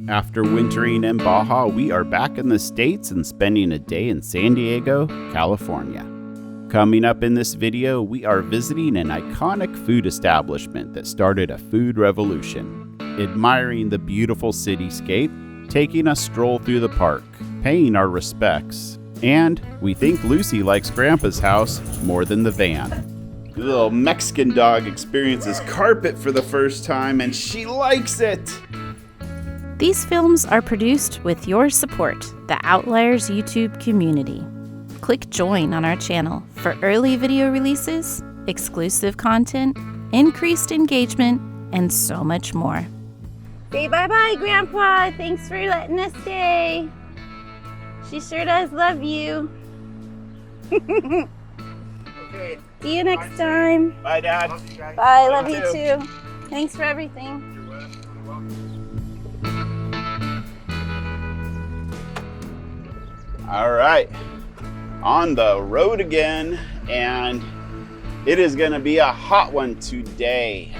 After wintering in Baja, we are back in the States and spending a day in San Diego, California. Coming up in this video, we are visiting an iconic food establishment that started a food revolution, admiring the beautiful cityscape, taking a stroll through the park, paying our respects, and we think Lucy likes Grandpa's house more than the van. The little Mexican dog experiences carpet for the first time and she likes it! These films are produced with your support, the Outliers YouTube community. Click join on our channel for early video releases, exclusive content, increased engagement, and so much more. Say bye-bye, Grandpa. Thanks for letting us stay. She sure does love you. Okay. See you next time. Bye, Dad. Bye, love you too. Thanks for everything. All right, on the road again, and it is going to be a hot one today.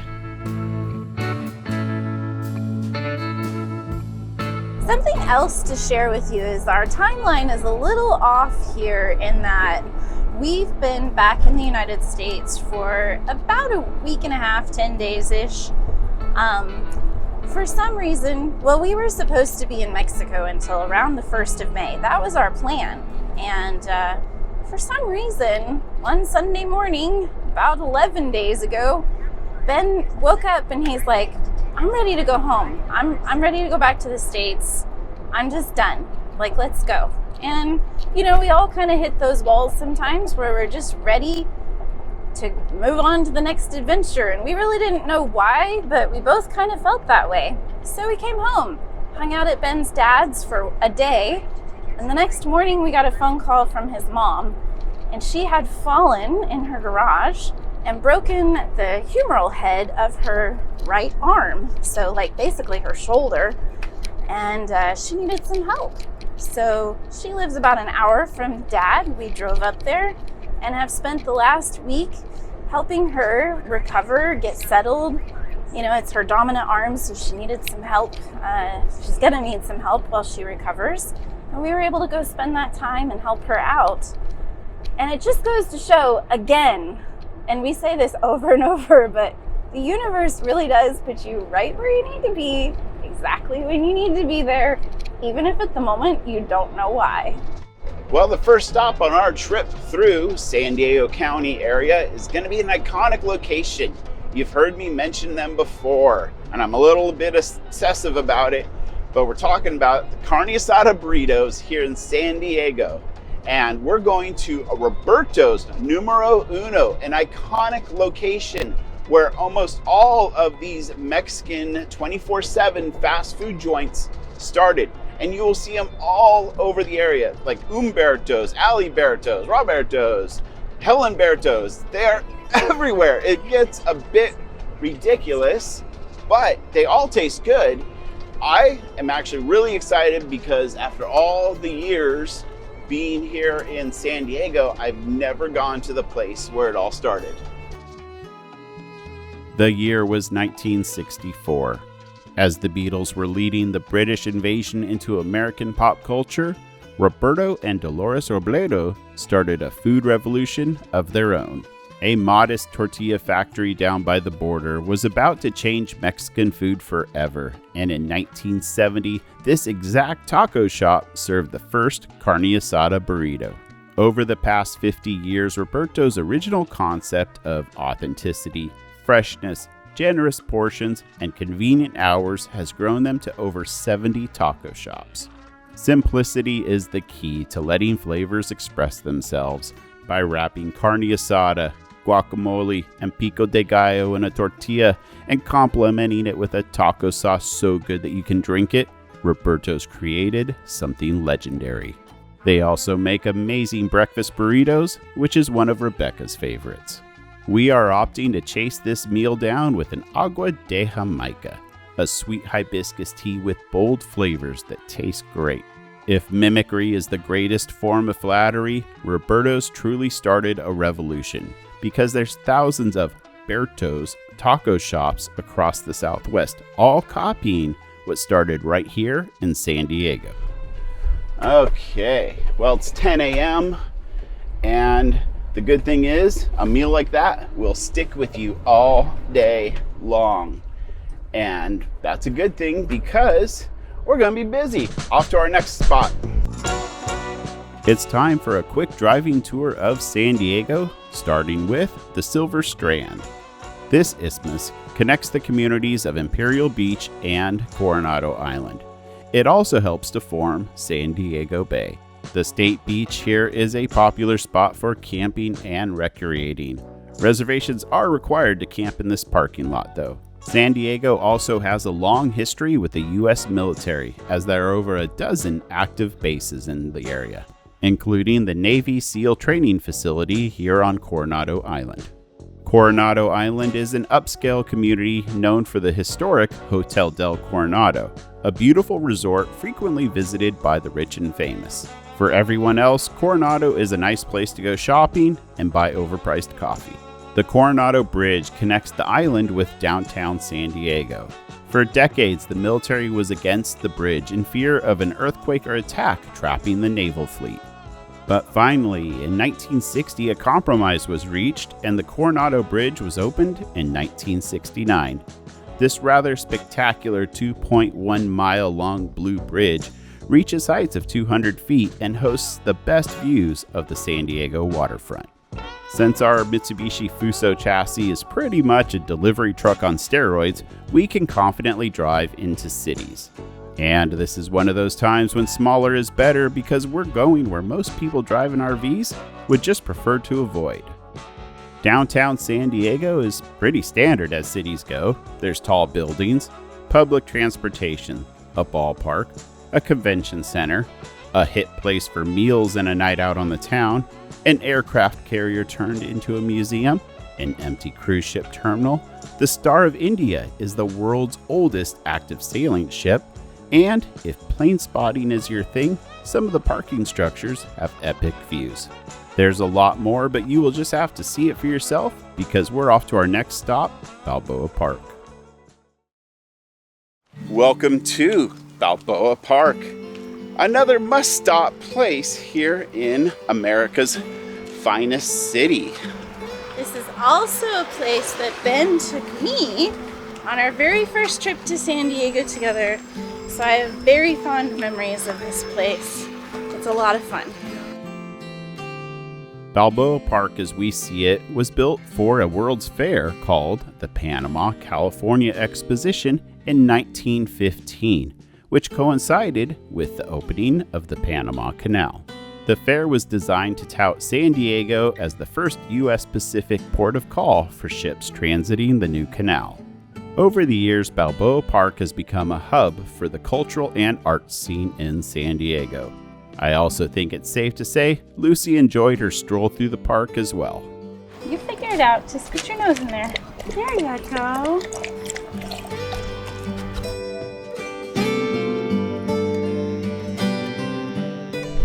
Something else to share with you is our timeline is a little off here in that we've been back in the United States for about a week and a half, 10 days-ish. For some reason, well, we were supposed to be in Mexico until around the 1st of May. That was our plan. And for some reason, one Sunday morning, about 11 days ago, Ben woke up and he's like, I'm ready to go home. I'm ready to go back to the States. I'm just done. Like, let's go. And, you know, we all kind of hit those walls sometimes where we're just ready to move on to the next adventure, and we really didn't know why, but we both kind of felt that way. So we came home, hung out at Ben's dad's for a day, and the next morning we got a phone call from his mom, and she had fallen in her garage and broken the humeral head of her right arm, so like basically her shoulder, and she needed some help. So she lives about an hour from Dad. We drove up there and have spent the last week helping her recover, get settled. You know, it's her dominant arm, so she needed some help. She's gonna need some help while she recovers. And we were able to go spend that time and help her out. And it just goes to show, again, and we say this over and over, but the universe really does put you right where you need to be, exactly when you need to be there, even if at the moment you don't know why. Well, the first stop on our trip through San Diego County area is going to be an iconic location. You've heard me mention them before, and I'm a little bit obsessive about it, but we're talking about the Carne Asada Burritos here in San Diego. And we're going to Roberto's Numero Uno, an iconic location where almost all of these Mexican 24/7 fast food joints started. And you will see them all over the area, like Humberto's, Aliberto's, Roberto's, Helenberto's. They're everywhere. It gets a bit ridiculous, but they all taste good. I am actually really excited because after all the years being here in San Diego, I've never gone to the place where it all started. The year was 1964. As the Beatles were leading the British invasion into American pop culture, Roberto and Dolores Robledo started a food revolution of their own. A modest tortilla factory down by the border was about to change Mexican food forever, and in 1970, this exact taco shop served the first Carne Asada burrito. Over the past 50 years, Roberto's original concept of authenticity, freshness, generous portions, and convenient hours has grown them to over 70 taco shops. Simplicity is the key to letting flavors express themselves by wrapping carne asada, guacamole, and pico de gallo in a tortilla and complementing it with a taco sauce so good that you can drink it. Roberto's created something legendary. They also make amazing breakfast burritos, which is one of Rebecca's favorites. We are opting to chase this meal down with an agua de Jamaica, a sweet hibiscus tea with bold flavors that taste great. If mimicry is the greatest form of flattery, Roberto's truly started a revolution because there's thousands of Berto's taco shops across the Southwest, all copying what started right here in San Diego. Okay, well, it's 10 a.m. and the good thing is a meal like that will stick with you all day long. And that's a good thing because we're gonna be busy. Off to our next spot. It's time for a quick driving tour of San Diego, starting with the Silver Strand. This isthmus connects the communities of Imperial Beach and Coronado Island. It also helps to form San Diego Bay. The state beach here is a popular spot for camping and recreating. Reservations are required to camp in this parking lot though. San Diego also has a long history with the U.S. military, as there are over a dozen active bases in the area, including the Navy SEAL training facility here on Coronado Island. Coronado Island is an upscale community known for the historic Hotel del Coronado, a beautiful resort frequently visited by the rich and famous. For everyone else, Coronado is a nice place to go shopping and buy overpriced coffee. The Coronado Bridge connects the island with downtown San Diego. For decades, the military was against the bridge in fear of an earthquake or attack trapping the naval fleet. But finally, in 1960, a compromise was reached and the Coronado Bridge was opened in 1969. This rather spectacular 2.1 mile long blue bridge reaches heights of 200 feet and hosts the best views of the San Diego waterfront. Since our Mitsubishi Fuso chassis is pretty much a delivery truck on steroids, we can confidently drive into cities. And this is one of those times when smaller is better because we're going where most people driving RVs would just prefer to avoid. Downtown San Diego is pretty standard as cities go. There's tall buildings, public transportation, a ballpark, a convention center, a hit place for meals and a night out on the town, an aircraft carrier turned into a museum, an empty cruise ship terminal. The Star of India is the world's oldest active sailing ship, and if plane spotting is your thing, some of the parking structures have epic views. There's a lot more, but you will just have to see it for yourself because we're off to our next stop, Balboa Park. Welcome to Balboa Park, another must-stop place here in America's finest city. This is also a place that Ben took me on our very first trip to San Diego together, so I have very fond memories of this place. It's a lot of fun. Balboa Park, as we see it, was built for a World's Fair called the Panama California Exposition in 1915, which coincided with the opening of the Panama Canal. The fair was designed to tout San Diego as the first U.S. Pacific port of call for ships transiting the new canal. Over the years, Balboa Park has become a hub for the cultural and arts scene in San Diego. I also think it's safe to say Lucy enjoyed her stroll through the park as well. You figure it out. Just put your nose in there. There you go.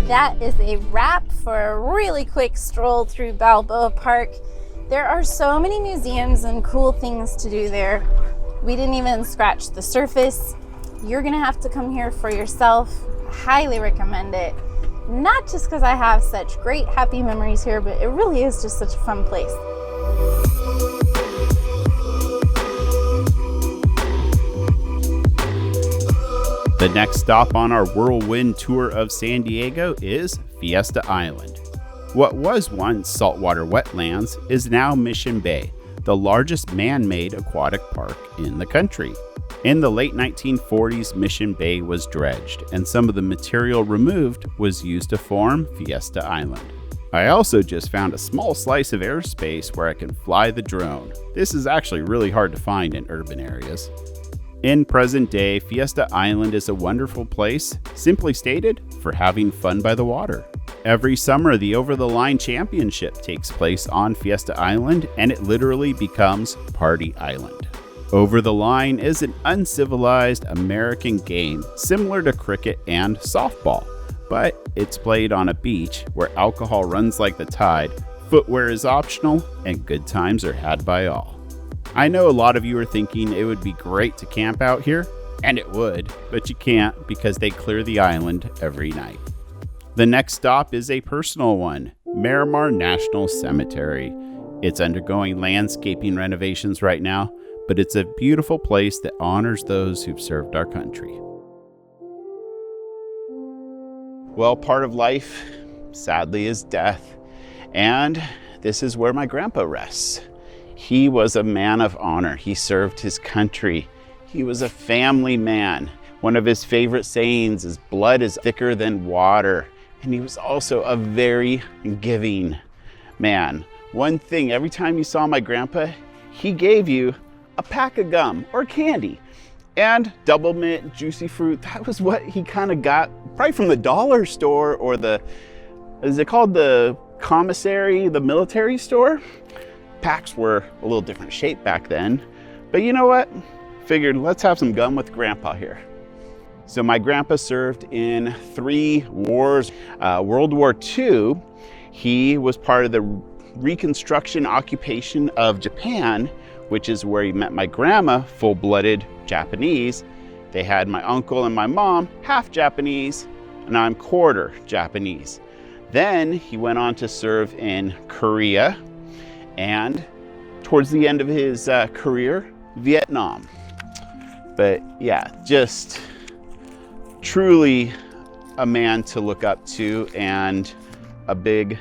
That is a wrap for a really quick stroll through Balboa Park. There are so many museums and cool things to do there. We didn't even scratch the surface. You're gonna have to come here for yourself. Highly recommend it. Not just because I have such great happy memories here, but it really is just such a fun place. The next stop on our whirlwind tour of San Diego is Fiesta Island. What was once saltwater wetlands is now Mission Bay, the largest man-made aquatic park in the country. In the late 1940s, Mission Bay was dredged, and some of the material removed was used to form Fiesta Island. I also just found a small slice of airspace where I can fly the drone. This is actually really hard to find in urban areas. In present day, Fiesta Island is a wonderful place, simply stated, for having fun by the water. Every summer, the Over the Line Championship takes place on Fiesta Island, and it literally becomes Party Island. Over the Line is an uncivilized American game similar to cricket and softball, but it's played on a beach where alcohol runs like the tide, footwear is optional, and good times are had by all. I know a lot of you are thinking it would be great to camp out here, And it would, but you can't because they clear the island every night. The next stop is a personal one, Miramar National Cemetery. It's undergoing landscaping renovations right now, but it's a beautiful place that honors those who've served our country. Well, part of life, sadly, is death. And this is where my grandpa rests. He was a man of honor. He served his country. He was a family man. One of his favorite sayings is, blood is thicker than water. And he was also a very giving man. One thing, every time you saw my grandpa, he gave you a pack of gum or candy. And double mint, juicy fruit, that was what he kind of got probably from the dollar store or is it called the commissary, the military store? Packs were a little different shape back then. But you know what? Figured let's have some gum with Grandpa here. So my grandpa served in 3 wars. World War II, he was part of the Reconstruction occupation of Japan, which is where he met my grandma, full-blooded Japanese. They had my uncle and my mom, half Japanese, and I'm quarter Japanese. Then he went on to serve in Korea, and towards the end of his career, Vietnam. But yeah, just truly a man to look up to and a big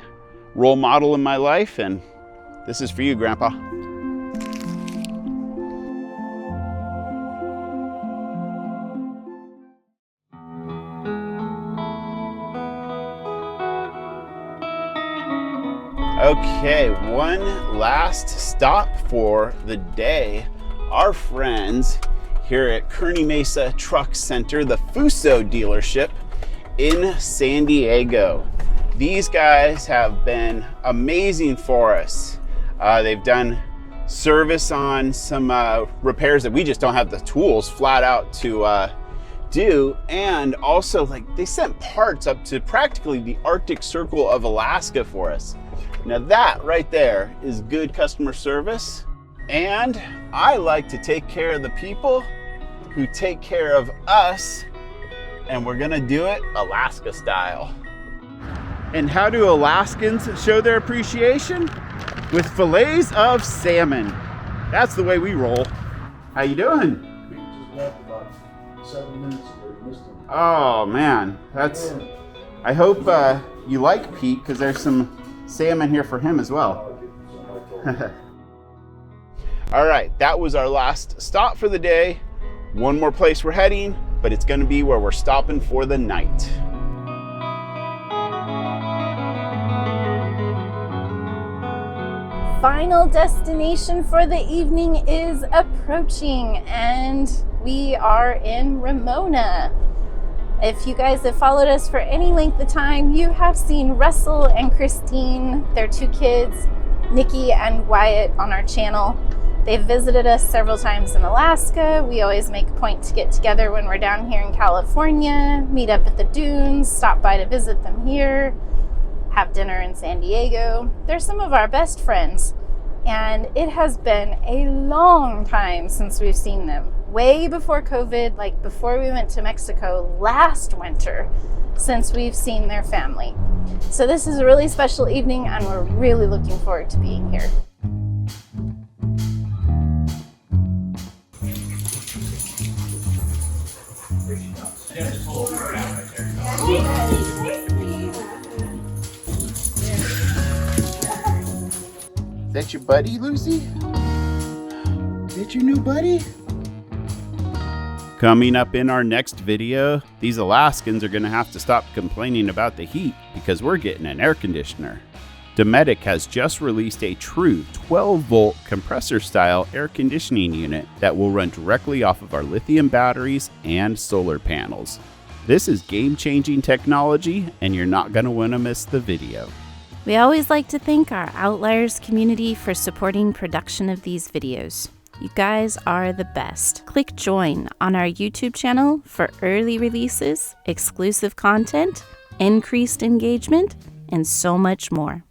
role model in my life. And this is for you, Grandpa. Okay, one last stop for the day. Our friends here at Kearney Mesa Truck Center, the Fuso Dealership in San Diego. These guys have been amazing for us. They've done service on some repairs that we just don't have the tools flat out to do. And also, like, they sent parts up to practically the Arctic Circle of Alaska for us. Now that right there is good customer service. And I like to take care of the people who take care of us, and we're gonna do it Alaska style. And how do Alaskans show their appreciation? With fillets of salmon. That's the way we roll. How you doing? Pete just left about 7 minutes ago. You missed him. Oh man, that's. I hope you like Pete, because there's some salmon here for him as well. All right, that was our last stop for the day. One more place we're heading, but it's gonna be where we're stopping for the night. Final destination for the evening is approaching, and we are in Ramona. If you guys have followed us for any length of time, you have seen Russell and Christine, their 2 kids, Nikki and Wyatt, on our channel. They've visited us several times in Alaska. We always make a point to get together when we're down here in California, meet up at the dunes, stop by to visit them here, have dinner in San Diego. They're some of our best friends, and it has been a long time since we've seen them. Way before COVID, like before we went to Mexico last winter, since we've seen their family. So this is a really special evening, and we're really looking forward to being here. Is that your buddy, Lucy? Is that your new buddy? Coming up in our next video, these Alaskans are going to have to stop complaining about the heat because we're getting an air conditioner. Dometic has just released a true 12-volt compressor-style air conditioning unit that will run directly off of our lithium batteries and solar panels. This is game-changing technology, and you're not going to want to miss the video. We always like to thank our Outliers community for supporting production of these videos. You guys are the best. Click join on our YouTube channel for early releases, exclusive content, increased engagement, and so much more.